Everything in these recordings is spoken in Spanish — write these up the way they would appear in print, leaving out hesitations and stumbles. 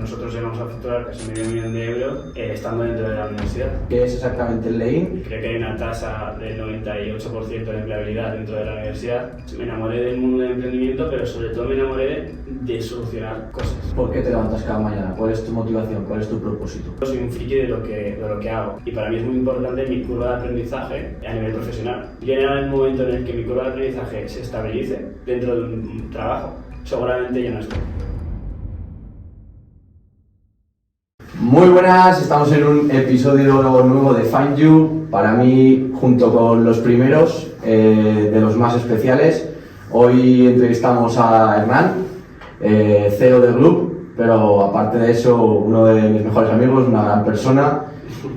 Nosotros llegamos a facturar casi $500.000 estando dentro de la universidad. ¿Qué es exactamente el Lean? Creo que hay una tasa del 98% de empleabilidad dentro de la universidad. Me enamoré del mundo del emprendimiento, pero sobre todo me enamoré de solucionar cosas. ¿Por qué te levantas cada mañana? ¿Cuál es tu motivación? ¿Cuál es tu propósito? Soy un friki de lo que hago y para mí es muy importante mi curva de aprendizaje a nivel profesional. Yo en el momento en el que mi curva de aprendizaje se estabilice dentro de un trabajo, seguramente ya no estoy. Muy buenas, estamos en un episodio nuevo de Find You. Para mí, junto con los primeros, de los más especiales. Hoy entrevistamos a Hernán, CEO del Group, pero aparte de eso, uno de mis mejores amigos, una gran persona.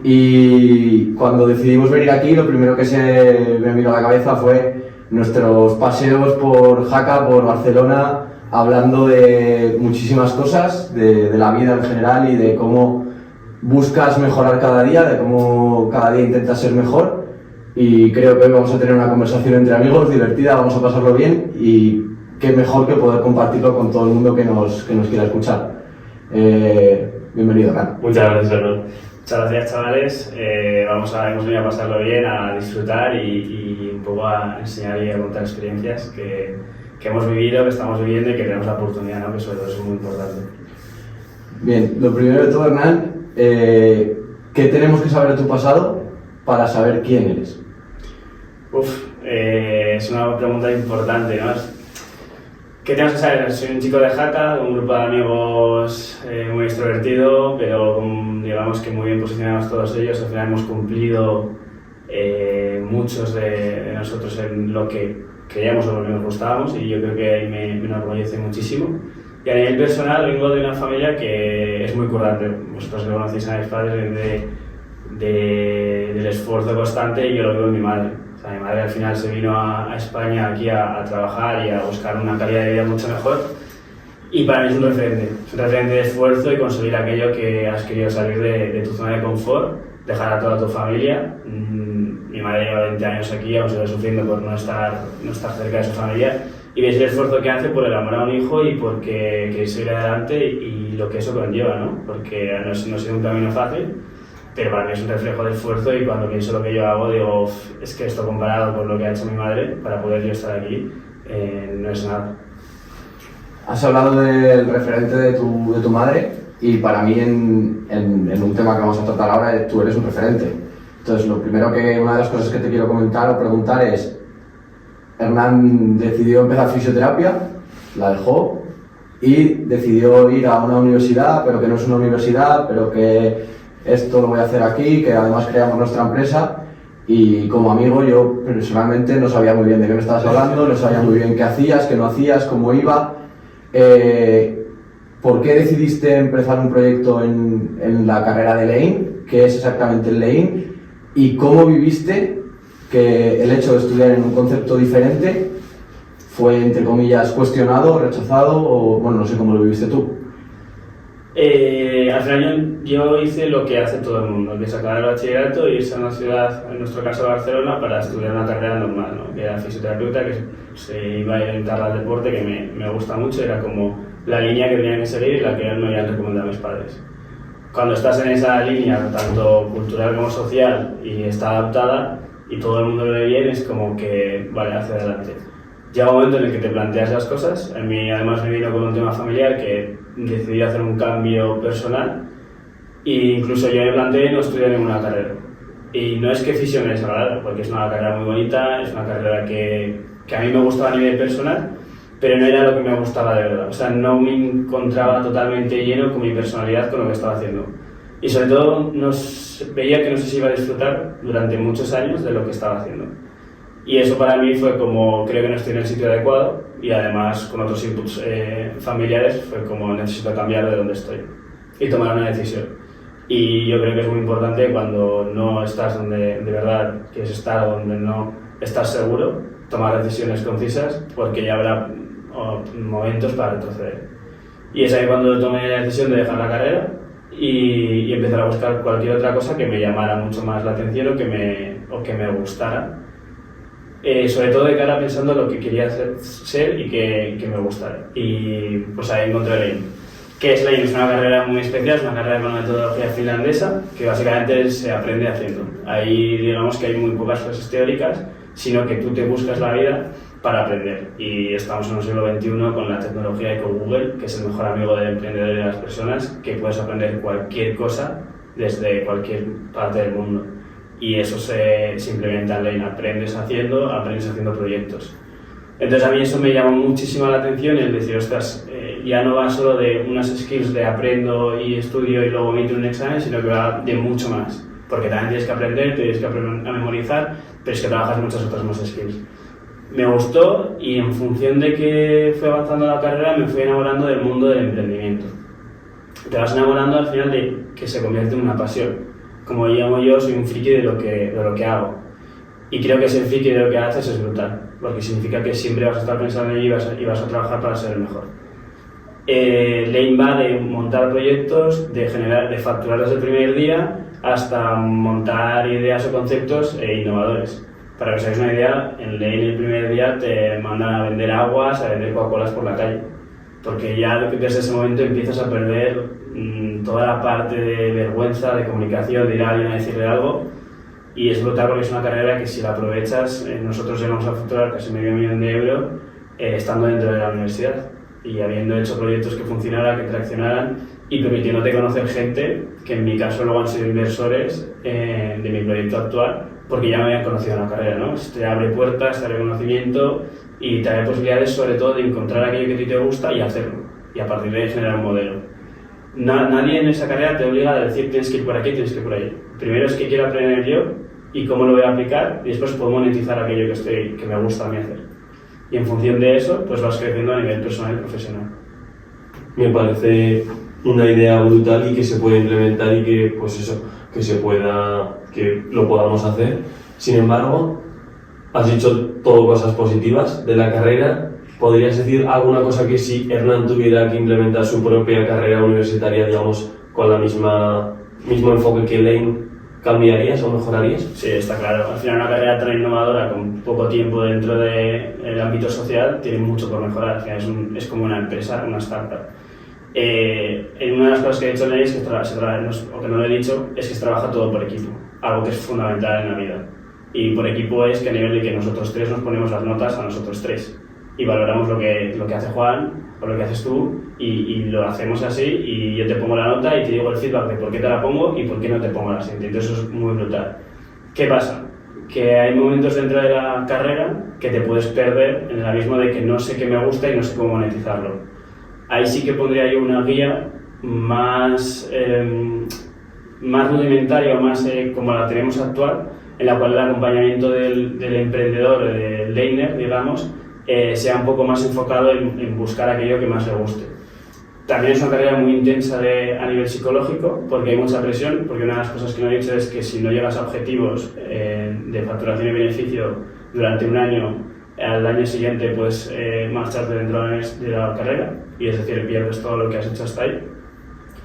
Y cuando decidimos venir aquí, lo primero que se me vino a la cabeza fue nuestros paseos por Jaca, por Barcelona, hablando de muchísimas cosas, de la vida en general y de cómo buscas mejorar cada día, de cómo cada día intentas ser mejor. Y creo que hoy vamos a tener una conversación entre amigos divertida, vamos a pasarlo bien y qué mejor que poder compartirlo con todo el mundo que nos quiera escuchar. Bienvenido, Hernán. Muchas gracias, Hernán. Muchas gracias, chavales. Hemos venido a pasarlo bien, a disfrutar y un poco a enseñar y a contar experiencias que hemos vivido, que estamos viviendo y que tenemos la oportunidad, ¿no? Que sobre todo es muy importante. Bien, lo primero de todo, Hernán, ¿qué tenemos que saber de tu pasado para saber quién eres? Es una pregunta importante, ¿no? ¿Qué tenemos que saber? Soy un chico de Jaca, de un grupo de amigos muy extrovertido, pero digamos que muy bien posicionados todos ellos. Al final hemos cumplido muchos de nosotros en lo que creíamos o lo que nos gustábamos y yo creo que ahí me enorgullece muchísimo. Y a nivel personal vengo de una familia que es muy currante. Vosotros que conocéis a mis padres del esfuerzo constante y yo lo veo en mi madre. O sea, mi madre al final se vino a España aquí a trabajar y a buscar una calidad de vida mucho mejor. Y para mí es un referente de esfuerzo y conseguir aquello que has querido salir de tu zona de confort, dejar a toda tu familia. Mi madre lleva 20 años aquí, aún sigue sufriendo por no estar cerca de su familia. Y ves el esfuerzo que hace por el amor a un hijo y porque quiere seguir adelante y lo que eso conlleva, ¿no? Porque no ha sido un camino fácil, pero para mí es un reflejo de esfuerzo y cuando pienso lo que yo hago digo, es que esto comparado con lo que ha hecho mi madre para poder yo estar aquí, no es nada. Has hablado del referente de tu madre y para mí en un tema que vamos a tratar ahora tú eres un referente. Entonces una de las cosas que te quiero comentar o preguntar es, Hernán decidió empezar fisioterapia, la dejó y decidió ir a una universidad, pero que no es una universidad, pero que esto lo voy a hacer aquí, que además creamos nuestra empresa y como amigo yo personalmente no sabía muy bien de qué me estabas hablando, no sabía muy bien qué hacías, qué no hacías, cómo iba. ¿Por qué decidiste empezar un proyecto en la carrera de Lean? ¿Qué es exactamente el Lean? ¿Y cómo viviste que el hecho de estudiar en un concepto diferente fue, entre comillas, cuestionado, rechazado o, bueno, no sé cómo lo viviste tú? Al final yo hice lo que hace todo el mundo, que es acabar el bachillerato e irse a una ciudad, en nuestro caso Barcelona, para estudiar una carrera normal, ¿no? Que era fisioterapeuta, que se iba a orientar al deporte, que me gusta mucho, era como la línea que tenía que seguir y la que me habían recomendado mis padres. Cuando estás en esa línea, tanto cultural como social, y está adaptada, y todo el mundo lo ve bien, es como que, vale, hacia adelante. Llega un momento en el que te planteas las cosas. A mí además me vino con un tema familiar que decidí hacer un cambio personal e incluso yo me planteé no estudiar ninguna carrera. Y no es que fisio me desagradara, porque es una carrera muy bonita, es una carrera que a mí me gustaba a nivel personal, pero no era lo que me gustaba de verdad. O sea, no me encontraba totalmente lleno con mi personalidad, con lo que estaba haciendo. Y sobre todo veía que no sé si iba a disfrutar durante muchos años de lo que estaba haciendo. Y eso para mí fue como, creo que no estoy en el sitio adecuado y además con otros inputs familiares fue como necesito cambiar de donde estoy y tomar una decisión. Y yo creo que es muy importante cuando no estás donde de verdad quieres estar o donde no estás seguro, tomar decisiones concisas porque ya habrá momentos para retroceder. Y es ahí cuando tomé la decisión de dejar la carrera y empezar a buscar cualquier otra cosa que me llamara mucho más la atención o que me gustara. Sobre todo de cara pensando lo que quería ser y que me gustara. Y pues ahí encontré Lean. ¿Qué es Lean? Es una carrera muy especial, es una carrera con metodología finlandesa que básicamente se aprende haciendo. Ahí digamos que hay muy pocas clases teóricas, sino que tú te buscas la vida para aprender. Y estamos en el siglo XXI con la tecnología y con Google, que es el mejor amigo del emprendedor y de las personas, que puedes aprender cualquier cosa desde cualquier parte del mundo. Y eso se implementa en Lean. Aprendes haciendo proyectos. Entonces a mí eso me llamó muchísimo la atención, el decir, ostras, ya no va solo de unas skills de aprendo y estudio y luego meto un examen, sino que va de mucho más. Porque también tienes que aprender, tienes que aprender a memorizar, pero es que trabajas muchas otras más skills. Me gustó y en función de que fue avanzando la carrera me fui enamorando del mundo del emprendimiento. Te vas enamorando al final de que se convierte en una pasión. Como llamo yo, soy un friki de lo que hago. Y creo que ser friki de lo que haces es brutal, porque significa que siempre vas a estar pensando en ello y vas a trabajar para ser el mejor. Lean va de montar proyectos, de facturar desde el primer día hasta montar ideas o conceptos innovadores. Para que os hagáis una idea, en Lean el primer día te mandan a vender aguas, a vender Coca-Colas por la calle, porque ya desde ese momento empiezas a perder toda la parte de vergüenza, de comunicación, de ir a alguien a decirle algo. Y es brutal porque es una carrera que si la aprovechas, nosotros llegamos a facturar casi $500,000 de euros estando dentro de la universidad y habiendo hecho proyectos que funcionaran, que traccionaran y permitiéndote conocer gente que en mi caso luego han sido inversores de mi proyecto actual porque ya me habían conocido en la carrera, ¿no? Te abre puertas, te abre conocimiento y te abre posibilidades sobre todo de encontrar aquello que a ti te gusta y hacerlo y a partir de ahí generar un modelo. Nadie en esa carrera te obliga a decir tienes que ir por aquí, tienes que ir por ahí. Primero es que quiero aprender yo y cómo lo voy a aplicar y después puedo monetizar aquello que me gusta a mí hacer. Y en función de eso, pues vas creciendo a nivel personal y profesional. Me parece una idea brutal y que se puede implementar y que, pues eso, que lo podamos hacer. Sin embargo, has dicho todo cosas positivas de la carrera. ¿Podrías decir alguna cosa que si Hernán tuviera que implementar su propia carrera universitaria, digamos, con la mismo enfoque que Lean, cambiarías o mejorarías? Sí, está claro. Al final una carrera tan innovadora con poco tiempo dentro del ámbito social tiene mucho por mejorar. Al final es como una empresa, una startup. En una de las cosas que he dicho en Lean es que o que no lo he dicho, es que se trabaja todo por equipo, algo que es fundamental en la vida. Y por equipo es que a nivel de que nosotros tres nos ponemos las notas a nosotros tres y valoramos lo que hace Juan o lo que haces tú y lo hacemos así y yo te pongo la nota y te digo el feedback de por qué te la pongo y por qué no te pongo la siguiente. Entonces eso es muy brutal. ¿Qué pasa? Que hay momentos dentro de la carrera que te puedes perder en el abismo de que no sé qué me gusta y no sé cómo monetizarlo. Ahí sí que pondría yo una guía más rudimentaria o más como la tenemos actual, en la cual el acompañamiento del emprendedor, del Leaner, digamos, sea un poco más enfocado en buscar aquello que más le guste. También es una carrera muy intensa a nivel psicológico, porque hay mucha presión, porque una de las cosas que no he dicho es que si no llegas a objetivos de facturación y beneficio durante un año, al año siguiente puedes marcharte dentro de la carrera, y es decir, pierdes todo lo que has hecho hasta ahí.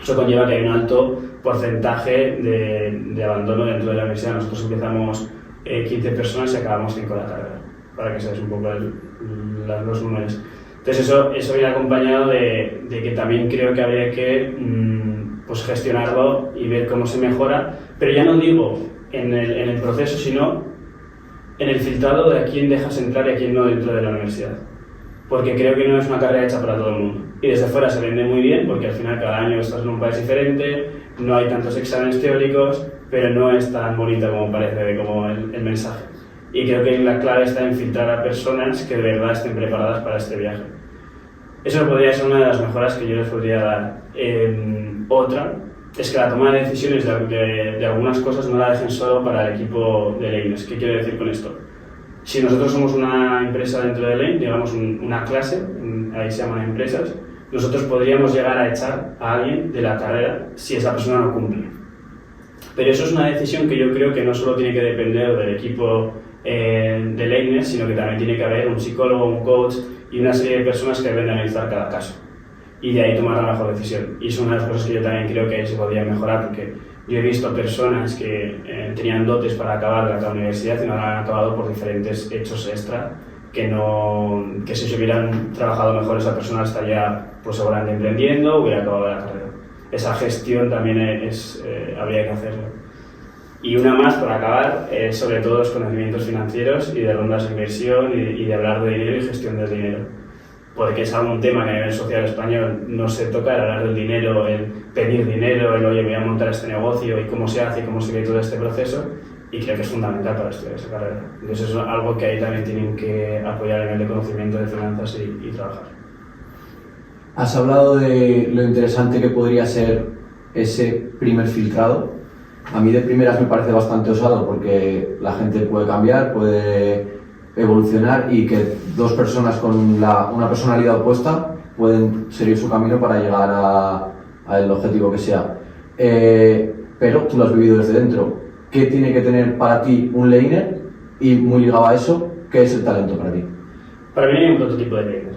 Eso conlleva que hay un alto porcentaje de abandono dentro de la universidad. Nosotros empezamos 15 personas y acabamos 5 la carrera, para que seáis un poco los números. Entonces eso viene acompañado de que también creo que habría que pues gestionarlo y ver cómo se mejora, pero ya no digo en el proceso, sino en el filtrado de a quién dejas entrar y a quién no dentro de la universidad. Porque creo que no es una carrera hecha para todo el mundo. Y desde fuera se vende muy bien, porque al final cada año estás en un país diferente, no hay tantos exámenes teóricos, pero no es tan bonita como parece, como el mensaje. Y creo que la clave está en filtrar a personas que de verdad estén preparadas para este viaje. Eso podría ser una de las mejoras que yo les podría dar. Otra es que la toma de decisiones de algunas cosas no la dejen solo para el equipo de Lean. ¿Qué quiero decir con esto? Si nosotros somos una empresa dentro de Lean, digamos una clase, ahí se llaman empresas, nosotros podríamos llegar a echar a alguien de la carrera si esa persona no cumple. Pero eso es una decisión que yo creo que no solo tiene que depender del equipo de Lean, sino que también tiene que haber un psicólogo, un coach y una serie de personas que deben de analizar cada caso y de ahí tomar la mejor decisión. Y es una de las cosas que yo también creo que se podría mejorar, porque yo he visto personas que tenían dotes para acabar la universidad y no la han acabado por diferentes hechos extra que si se hubieran trabajado mejor esa persona estaría pues seguramente emprendiendo, hubiera acabado la carrera. Esa gestión también habría que hacerlo. Y una más para acabar, sobre todo los conocimientos financieros y de rondas de inversión y de hablar de dinero y gestión del dinero. Porque es algún tema que a nivel social español no se toca, el hablar del dinero, el pedir dinero, el oye, voy a montar este negocio y cómo se hace y cómo se ve todo este proceso, y creo que es fundamental para estudiar esa carrera. Entonces es algo que ahí también tienen que apoyar a nivel de conocimiento de finanzas y trabajar. Has hablado de lo interesante que podría ser ese primer filtrado. A mí de primeras me parece bastante osado porque la gente puede cambiar, puede evolucionar y que dos personas con una personalidad opuesta pueden seguir su camino para llegar al objetivo que sea. Pero tú lo has vivido desde dentro. ¿Qué tiene que tener para ti un laner? Y muy ligado a eso, ¿qué es el talento para ti? Para mí hay un prototipo de laner,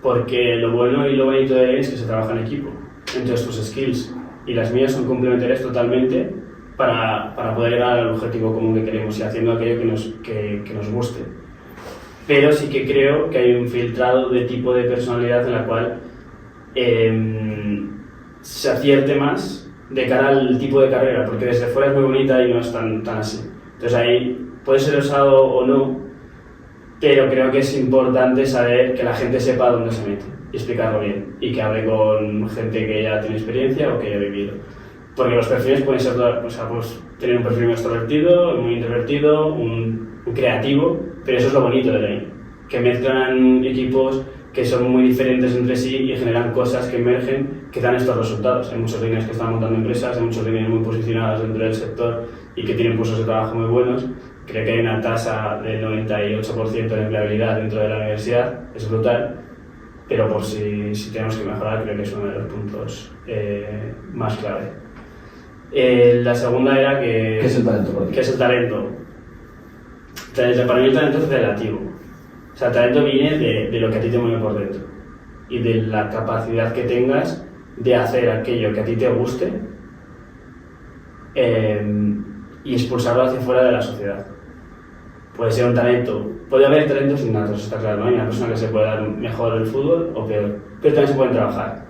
porque lo bueno y lo bonito de él es que se trabaja en equipo. Entonces tus skills y las mías son complementarias totalmente para poder llegar al objetivo común que queremos y haciendo aquello que nos guste. Pero sí que creo que hay un filtrado de tipo de personalidad en la cual se acierte más de cara al tipo de carrera, porque desde fuera es muy bonita y no es tan así. Entonces ahí puede ser osado o no, pero creo que es importante saber que la gente sepa dónde se mete y explicarlo bien, y que hable con gente que ya tiene experiencia o que ya ha vivido. Porque los perfiles pueden ser, pues, tener un perfil muy extrovertido, muy introvertido, un creativo, pero eso es lo bonito de Lane, que mezclan equipos que son muy diferentes entre sí y generan cosas que emergen que dan estos resultados. Hay muchos líneas que están montando empresas, hay muchos líneas muy posicionados dentro del sector y que tienen puestos de trabajo muy buenos. Creo que hay una tasa del 98% de empleabilidad dentro de la universidad, es brutal, pero por si tenemos que mejorar, creo que es uno de los puntos más clave. La segunda era que... ¿Qué es el talento? ¿Qué es el talento? Para mí el talento es relativo. O sea, el talento viene de lo que a ti te mueve por dentro y de la capacidad que tengas de hacer aquello que a ti te guste y expulsarlo hacia fuera de la sociedad. Puede ser un talento, puede haber talentos innatos, está claro, ¿no? Hay una persona que se puede dar mejor el fútbol o peor, pero también se pueden trabajar.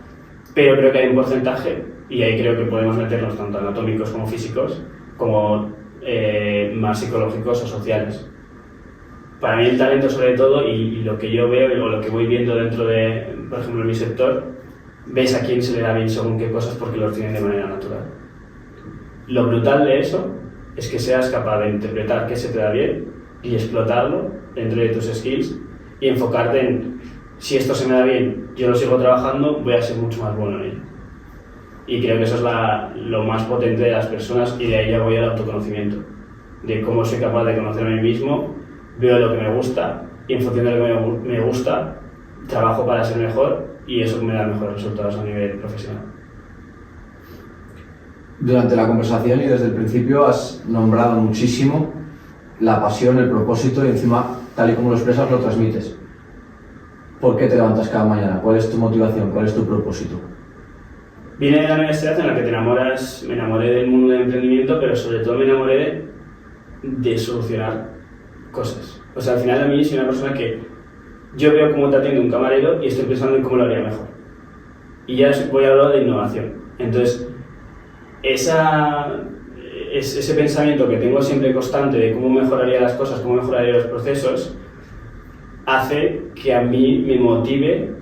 Pero creo que hay un porcentaje, y ahí creo que podemos meternos tanto anatómicos como físicos, como más psicológicos o sociales. Para mí el talento sobre todo, y lo que yo veo o lo que voy viendo dentro de, por ejemplo, en mi sector, ves a quién se le da bien según qué cosas porque los tienen de manera natural. Lo brutal de eso es que seas capaz de interpretar qué se te da bien y explotarlo dentro de tus skills y enfocarte en si esto se me da bien, yo lo sigo trabajando, voy a ser mucho más bueno en ello. Y creo que eso es lo más potente de las personas, y de ahí ya voy al autoconocimiento, de cómo soy capaz de conocerme a mí mismo, veo lo que me gusta y en función de lo que me gusta trabajo para ser mejor, y eso me da mejores resultados a nivel profesional. Durante la conversación y desde el principio has nombrado muchísimo la pasión, el propósito, y encima, tal y como lo expresas, lo transmites. ¿Por qué te levantas cada mañana? ¿Cuál es tu motivación? ¿Cuál es tu propósito? Viene de la universidad en la que te enamoras. Me enamoré del mundo del emprendimiento, pero sobre todo me enamoré de solucionar cosas. O sea, al final a mí soy una persona que yo veo cómo te atiende un camarero y estoy pensando en cómo lo haría mejor. Y ya voy a hablar de innovación. Entonces, ese pensamiento que tengo siempre constante de cómo mejoraría las cosas, cómo mejoraría los procesos, hace que a mí me motive,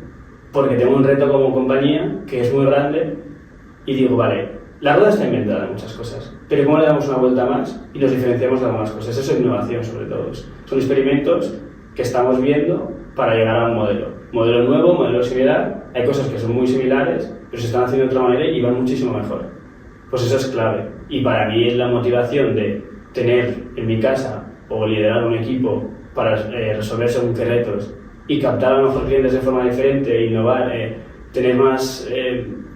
porque tengo un reto como compañía que es muy grande y digo, vale, la rueda está inventada de muchas cosas, pero ¿cómo le damos una vuelta más y nos diferenciamos de algunas cosas? Eso es innovación sobre todo. Son experimentos que estamos viendo para llegar a un modelo nuevo, modelo similar. Hay cosas que son muy similares, pero se están haciendo de otra manera y van muchísimo mejor. Pues eso es clave. Y para mí es la motivación de tener en mi casa o liderar un equipo para resolver según qué retos y captar a lo mejor clientes de forma diferente, innovar, tener más,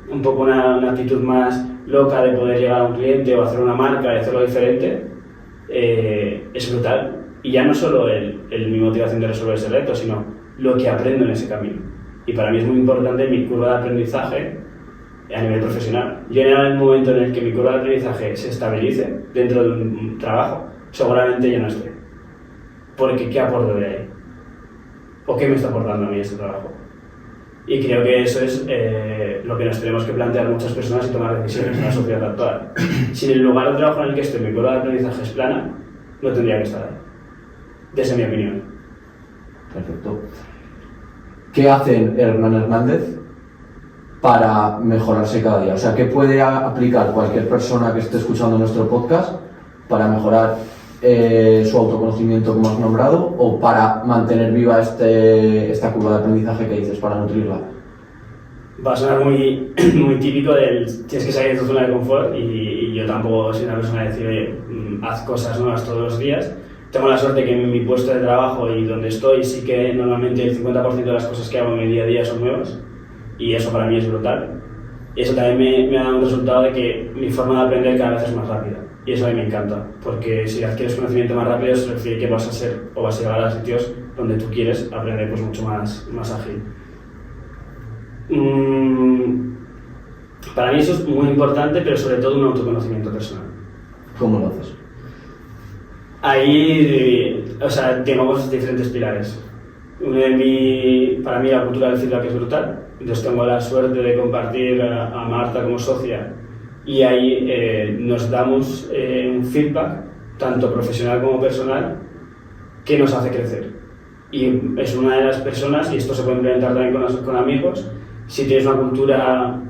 un poco una actitud más loca de poder llegar a un cliente o hacer una marca y hacerlo diferente, es brutal. Y ya no solo mi motivación de resolver ese reto, sino lo que aprendo en ese camino. Y para mí es muy importante mi curva de aprendizaje a nivel profesional. Yo en el momento en el que mi curva de aprendizaje se estabilice dentro de un trabajo, seguramente ya no esté. Porque ¿qué aporto de ahí? ¿O qué me está aportando a mí este trabajo? Y creo que eso es lo que nos tenemos que plantear muchas personas y tomar decisiones en la sociedad actual. Si en el lugar de trabajo en el que estoy mi curva de aprendizaje es plana, no tendría que estar ahí. Desde mi opinión. Perfecto. ¿Qué hace Hernán Hernández para mejorarse cada día? O sea, ¿qué puede aplicar cualquier persona que esté escuchando nuestro podcast para mejorar su autoconocimiento, como has nombrado, o para mantener viva esta curva de aprendizaje que dices, para nutrirla? Va a sonar muy, muy típico del tienes que salir de tu zona de confort y yo tampoco soy una persona de decir, oye, haz cosas nuevas todos los días. Tengo la suerte que en mi puesto de trabajo y donde estoy sí que normalmente el 50% de las cosas que hago en mi día a día son nuevas y eso para mí es brutal. Y eso también me ha dado un resultado de que mi forma de aprender cada vez es más rápida. Y eso a mí me encanta, porque si adquieres conocimiento más rápido, eso refiere que vas a ser o vas a llegar a sitios donde tú quieres aprender pues mucho más ágil. Para mí eso es muy importante, pero sobre todo un autoconocimiento personal. ¿Cómo lo haces? Ahí, o sea, tenemos diferentes pilares. Para mí la cultura del feedback es brutal, entonces tengo la suerte de compartir a Marta como socia y ahí nos damos un feedback, tanto profesional como personal, que nos hace crecer. Y es una de las personas, y esto se puede implementar también con amigos, si tienes una cultura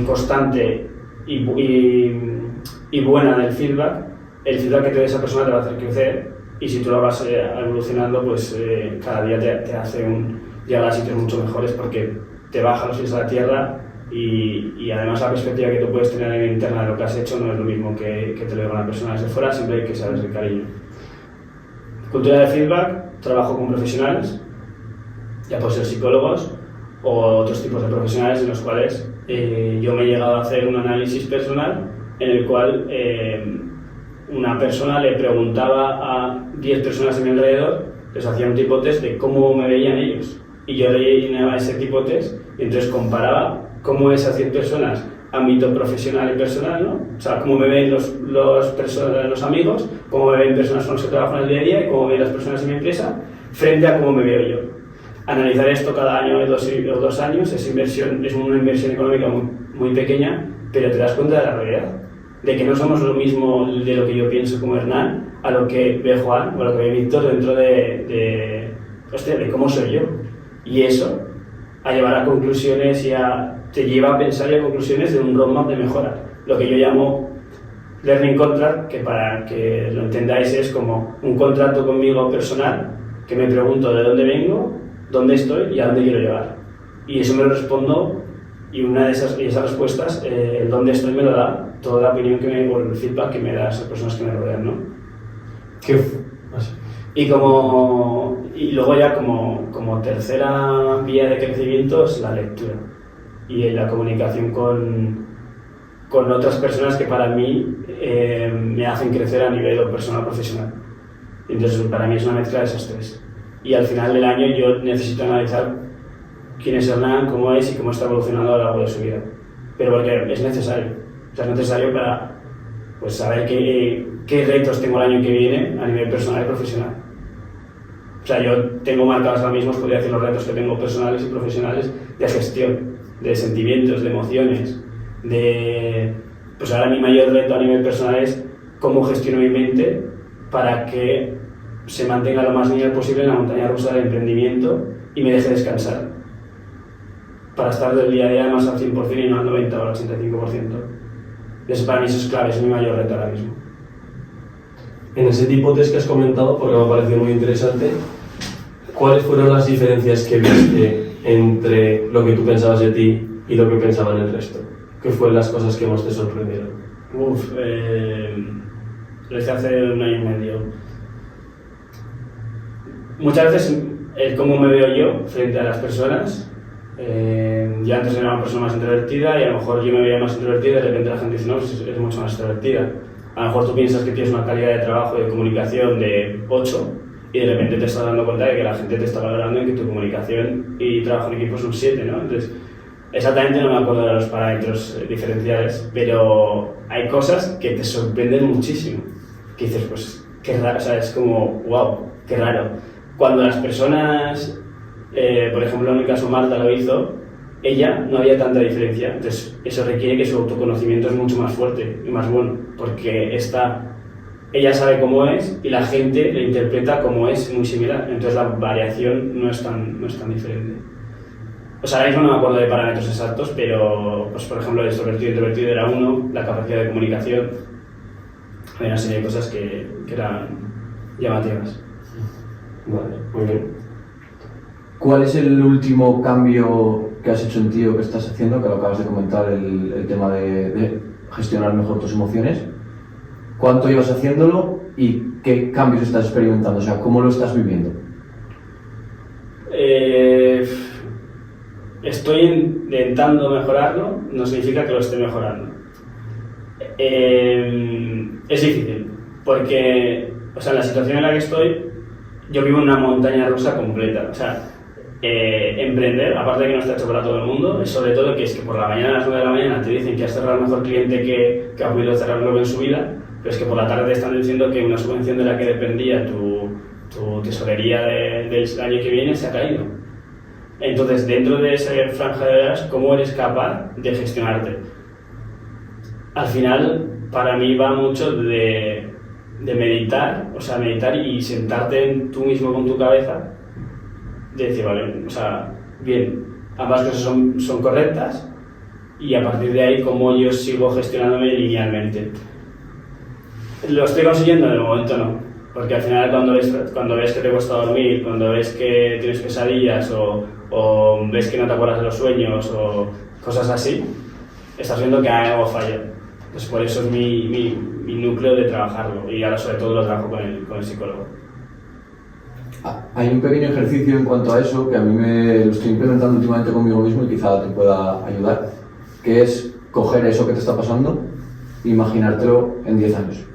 constante y buena del feedback, el feedback que te dé esa persona te va a hacer crecer, y si tú lo vas evolucionando, pues cada día te hace llegar a sitios mucho mejores porque te baja los pies a la tierra. Y además la perspectiva que tú puedes tener interna de lo que has hecho no es lo mismo que te lo diga una persona desde fuera, siempre hay que saber el cariño. Cultura de feedback, trabajo con profesionales, ya pueden ser psicólogos o otros tipos de profesionales en los cuales yo me he llegado a hacer un análisis personal en el cual una persona le preguntaba a 10 personas a mi alrededor, les hacía un tipo test de cómo me veían ellos y yo le llenaba ese tipo test y entonces comparaba cómo esas 10 personas, ámbito profesional y personal, ¿no? O sea, cómo me ven los amigos, cómo me ven personas con las que trabajo en el día a día y cómo me ven las personas en mi empresa, frente a cómo me veo yo. Analizar esto cada año o 2 años es una inversión económica muy pequeña, pero te das cuenta de la realidad, de que no somos lo mismo de lo que yo pienso como Hernán, a lo que ve Juan o a lo que ve Víctor dentro de cómo soy yo. Y eso, a llevar a conclusiones te lleva a pensar en conclusiones de un roadmap de mejora. Lo que yo llamo Learning Contract, que para que lo entendáis es como un contrato conmigo personal, que me pregunto de dónde vengo, dónde estoy y a dónde quiero llegar. Y eso me lo respondo, y una de esas respuestas, el dónde estoy me lo da toda la opinión o el feedback que me da esas personas que me rodean, ¿no? Y luego ya como tercera vía de crecimiento es la lectura y la comunicación con otras personas que para mí me hacen crecer a nivel personal profesional. Entonces para mí es una mezcla de esas tres. Y al final del año yo necesito analizar quién es Hernán, cómo es y cómo está evolucionando a lo largo de su vida. Pero porque es necesario. O sea, es necesario para pues, saber qué retos tengo el año que viene a nivel personal y profesional. O sea, yo tengo marcados ahora mismo, podría decir, los retos que tengo personales y profesionales de gestión, de sentimientos, de emociones, pues ahora mi mayor reto a nivel personal es cómo gestiono mi mente para que se mantenga lo más lineal posible en la montaña rusa del emprendimiento y me deje descansar para estar del día a día más al 100% y no al 90 o al 85%. Entonces para mí eso es clave, es mi mayor reto ahora mismo. En ese tipo de test que has comentado, porque me ha parecido muy interesante, ¿cuáles fueron las diferencias que viste entre lo que tú pensabas de ti y lo que pensaban el resto? ¿Qué fueron las cosas que más te sorprendieron? Lo hice hace 1 año y medio. Muchas veces el cómo me veo yo frente a las personas. Yo antes era una persona más introvertida y a lo mejor yo me veía más introvertida y de repente la gente dice, no, pues es mucho más extrovertida. A lo mejor tú piensas que tienes una calidad de trabajo y de comunicación de 8 y de repente te estás dando cuenta de que la gente te está valorando en que tu comunicación y trabajo en equipo son 7, ¿no? Entonces, exactamente no me acuerdo de los parámetros diferenciales, pero hay cosas que te sorprenden muchísimo. Que dices, pues, qué raro, o sea, es como, wow, qué raro. Cuando las personas por ejemplo, en el caso Marta lo hizo, ella no había tanta diferencia. Entonces, eso requiere que su autoconocimiento es mucho más fuerte y más bueno, porque ella sabe cómo es y la gente le interpreta como es muy similar. Entonces, la variación no es tan diferente. O sea, ahora mismo no me acuerdo de parámetros exactos, pero, pues, por ejemplo, el extrovertido e introvertido era uno, la capacidad de comunicación, hay una serie de cosas que eran llamativas. Vale, muy bien. ¿Cuál es el último cambio que has hecho en ti o que estás haciendo? Que lo acabas de comentar, el tema de gestionar mejor tus emociones. ¿Cuánto llevas haciéndolo y qué cambios estás experimentando? O sea, ¿cómo lo estás viviendo? Estoy intentando mejorarlo, no significa que lo esté mejorando. Es difícil, porque, o sea, en la situación en la que estoy, yo vivo en una montaña rusa completa. O sea, emprender, aparte de que no está hecho para todo el mundo, es sobre todo que es que por la mañana a las 9 de la mañana te dicen que has cerrado el mejor cliente que ha podido cerrar luego en su vida, pero es que por la tarde te están diciendo que una subvención de la que dependía tu tesorería del año que viene se ha caído. Entonces, dentro de esa franja de horas, ¿cómo eres capaz de gestionarte? Al final, para mí va mucho de meditar, o sea, meditar y sentarte tú mismo con tu cabeza, de decir, vale, o sea, bien, ambas cosas son correctas, y a partir de ahí, cómo yo sigo gestionándome linealmente. ¿Lo estoy consiguiendo? De momento no, porque al final cuando ves que te cuesta dormir, cuando ves que tienes pesadillas o ves que no te acuerdas de los sueños o cosas así, estás viendo que algo falla. Entonces por eso es mi núcleo de trabajarlo, y ahora sobre todo lo trabajo con el psicólogo. Hay un pequeño ejercicio en cuanto a eso que a mí lo estoy implementando últimamente conmigo mismo y quizá te pueda ayudar, que es coger eso que te está pasando e imaginártelo en 10 años.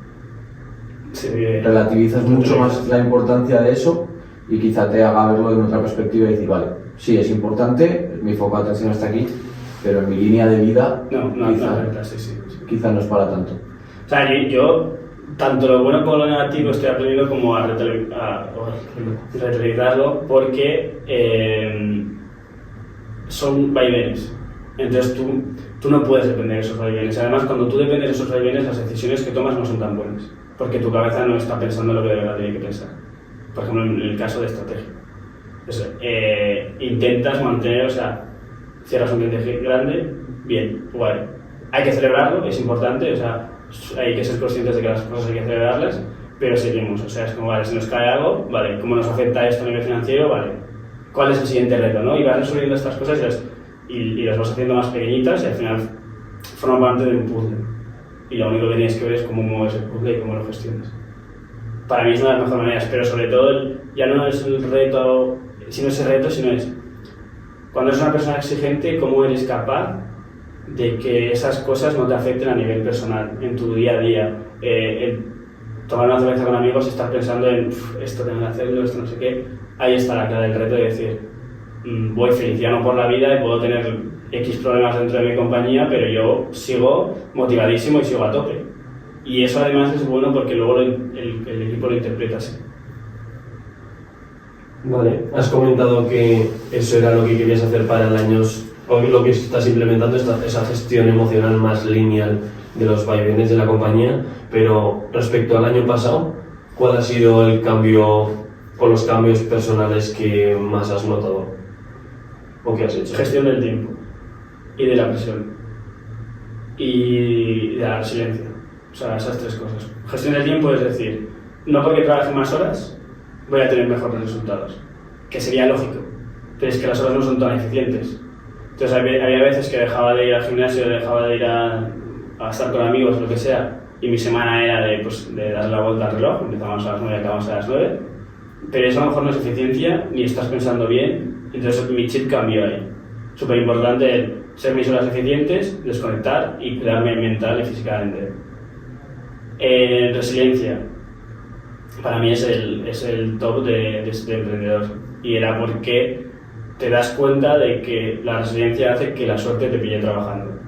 Sí, relativizas mucho más la importancia de eso y quizá te haga verlo en otra perspectiva y decir, vale, sí, es importante, mi foco de atención está aquí, pero en mi línea de vida quizá no es para tanto. O sea, yo tanto lo bueno como lo negativo estoy aprendiendo como a relativizarlo, porque son vaivenes. Entonces tú no puedes depender de esos vaivenes. Además, cuando tú dependes de esos vaivenes, las decisiones que tomas no son tan buenas, porque tu cabeza no está pensando lo que de verdad tiene que pensar. Por ejemplo, en el caso de estrategia. Entonces, intentas mantener, o sea, cierras un cliente grande, bien, guay. Hay que celebrarlo, es importante, o sea, hay que ser conscientes de que las cosas hay que celebrarlas, pero seguimos, o sea, es como, vale, si nos cae algo, vale, ¿cómo nos afecta esto a nivel financiero? Vale, ¿cuál es el siguiente reto, no? Y vas resolviendo estas cosas y las vas haciendo más pequeñitas y al final forman parte de un puzzle. Y lo único que tienes que ver es cómo mueves el puzzle y cómo lo gestionas. Para mí es una de las mejores maneras, pero sobre todo ya no es el reto, sino ese reto, sino es cuando eres una persona exigente, cómo eres capaz de que esas cosas no te afecten a nivel personal, en tu día a día. Tomar una cerveza con amigos y estar pensando en esto tengo que hacerlo, esto no sé qué. Ahí está la clave del reto de decir, voy feliciano por la vida y puedo tener X problemas dentro de mi compañía, pero yo sigo motivadísimo y sigo a tope. Y eso además es bueno porque luego el equipo lo interpreta así. Vale, has comentado que eso era lo que querías hacer para el año, o lo que estás implementando, esa gestión emocional más lineal de los vaivenes de la compañía, pero respecto al año pasado, ¿cuál ha sido el cambio o los cambios personales que más has notado o que has hecho? Gestión del tiempo y de la presión y de la resiliencia, o sea, esas tres cosas. Gestión del tiempo es decir, no porque trabaje más horas voy a tener mejores resultados, que sería lógico, pero es que las horas no son tan eficientes. Entonces había veces que dejaba de ir al gimnasio, dejaba de ir a estar con amigos, lo que sea, y mi semana era de dar la vuelta al reloj, empezamos a las 9 y acabamos a las 9, pero eso a lo mejor no es eficiencia, ni estás pensando bien, entonces mi chip cambió ahí. Súper importante ser mis horas eficientes, desconectar y cuidarme mental y físicamente. Resiliencia. Para mí es el top de emprendedor, y era porque te das cuenta de que la resiliencia hace que la suerte te pille trabajando,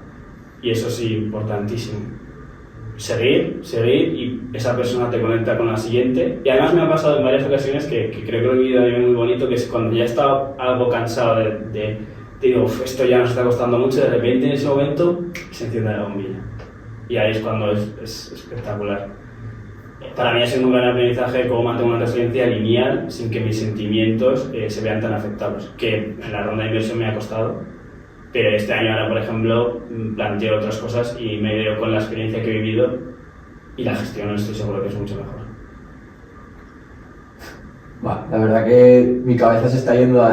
y eso sí, importantísimo. O seguir y esa persona te conecta con la siguiente. Y además me ha pasado en varias ocasiones que creo que lo he vivido también muy bonito, que es cuando ya he estado algo cansado digo, esto ya nos está costando mucho, de repente en ese momento se enciende la bombilla. Y ahí es cuando es espectacular. Para mí ha sido un gran aprendizaje cómo mantener una resiliencia lineal sin que mis sentimientos se vean tan afectados, que en la ronda de inversión me ha costado, pero este año ahora, por ejemplo, planteo otras cosas y me veo con la experiencia que he vivido y la gestión estoy seguro que es mucho mejor. Bueno, la verdad que mi cabeza se está yendo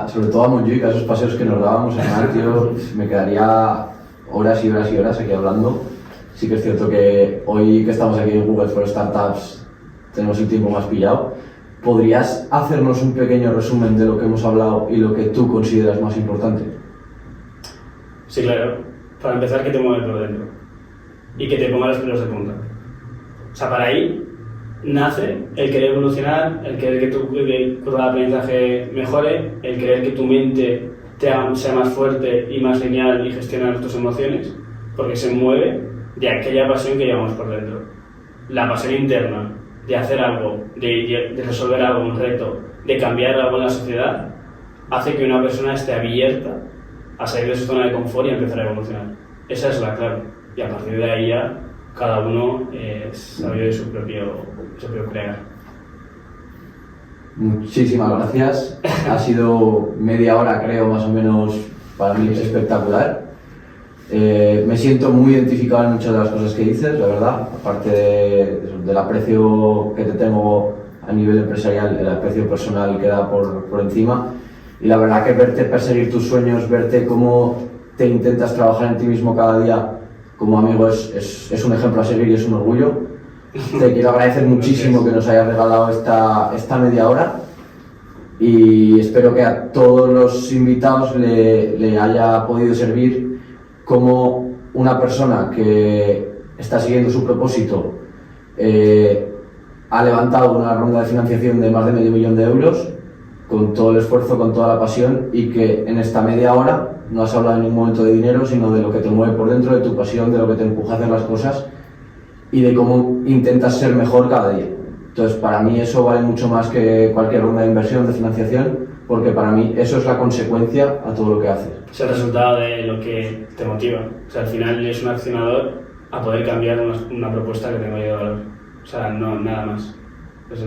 sobre todo a Montjuic, a esos paseos que nos dábamos en mar, tío, me quedaría horas y horas y horas aquí hablando. Sí que es cierto que hoy que estamos aquí en Google for Startups tenemos el tiempo más pillado. ¿Podrías hacernos un pequeño resumen de lo que hemos hablado y lo que tú consideras más importante? Sí, claro. Para empezar, que te mueve por dentro y que te ponga los pelos de punta. O sea, para ahí nace el querer evolucionar, el querer que tu curva de aprendizaje mejore, el querer que tu mente sea más fuerte y más lineal y gestionar tus emociones, porque se mueve de aquella pasión que llevamos por dentro. La pasión interna de hacer algo, de resolver algo, un reto, de cambiar algo en la sociedad, hace que una persona esté abierta a salir de su zona de confort y empezar a evolucionar. Esa es la clave. Y a partir de ahí ya cada uno es sabio de su propio crear. Muchísimas gracias. Ha sido media hora, creo, más o menos, para mí es espectacular. Me siento muy identificado en muchas de las cosas que dices, la verdad, aparte del aprecio que te tengo a nivel empresarial, el aprecio personal que da por encima, y la verdad que verte perseguir tus sueños, verte cómo te intentas trabajar en ti mismo cada día como amigo es un ejemplo a seguir y es un orgullo. Te quiero agradecer muchísimo que nos hayas regalado esta media hora y espero que a todos los invitados le haya podido servir como una persona que está siguiendo su propósito ha levantado una ronda de financiación de más de $500.000 euros con todo el esfuerzo, con toda la pasión, y que en esta media hora no has hablado en ningún momento de dinero, sino de lo que te mueve por dentro, de tu pasión, de lo que te empuja a hacer las cosas y de cómo intentas ser mejor cada día. Entonces, para mí eso vale mucho más que cualquier ronda de inversión, de financiación, porque para mí eso es la consecuencia a todo lo que haces. Es el resultado de lo que te motiva. O sea, al final es un accionador a poder cambiar una propuesta que tengo yo de valor. O sea, no, nada más. Eso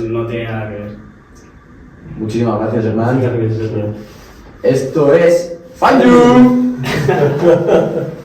no tiene nada que ver. Muchísimas gracias, Hernán. Gracias, Hernán. Esto es FindYou.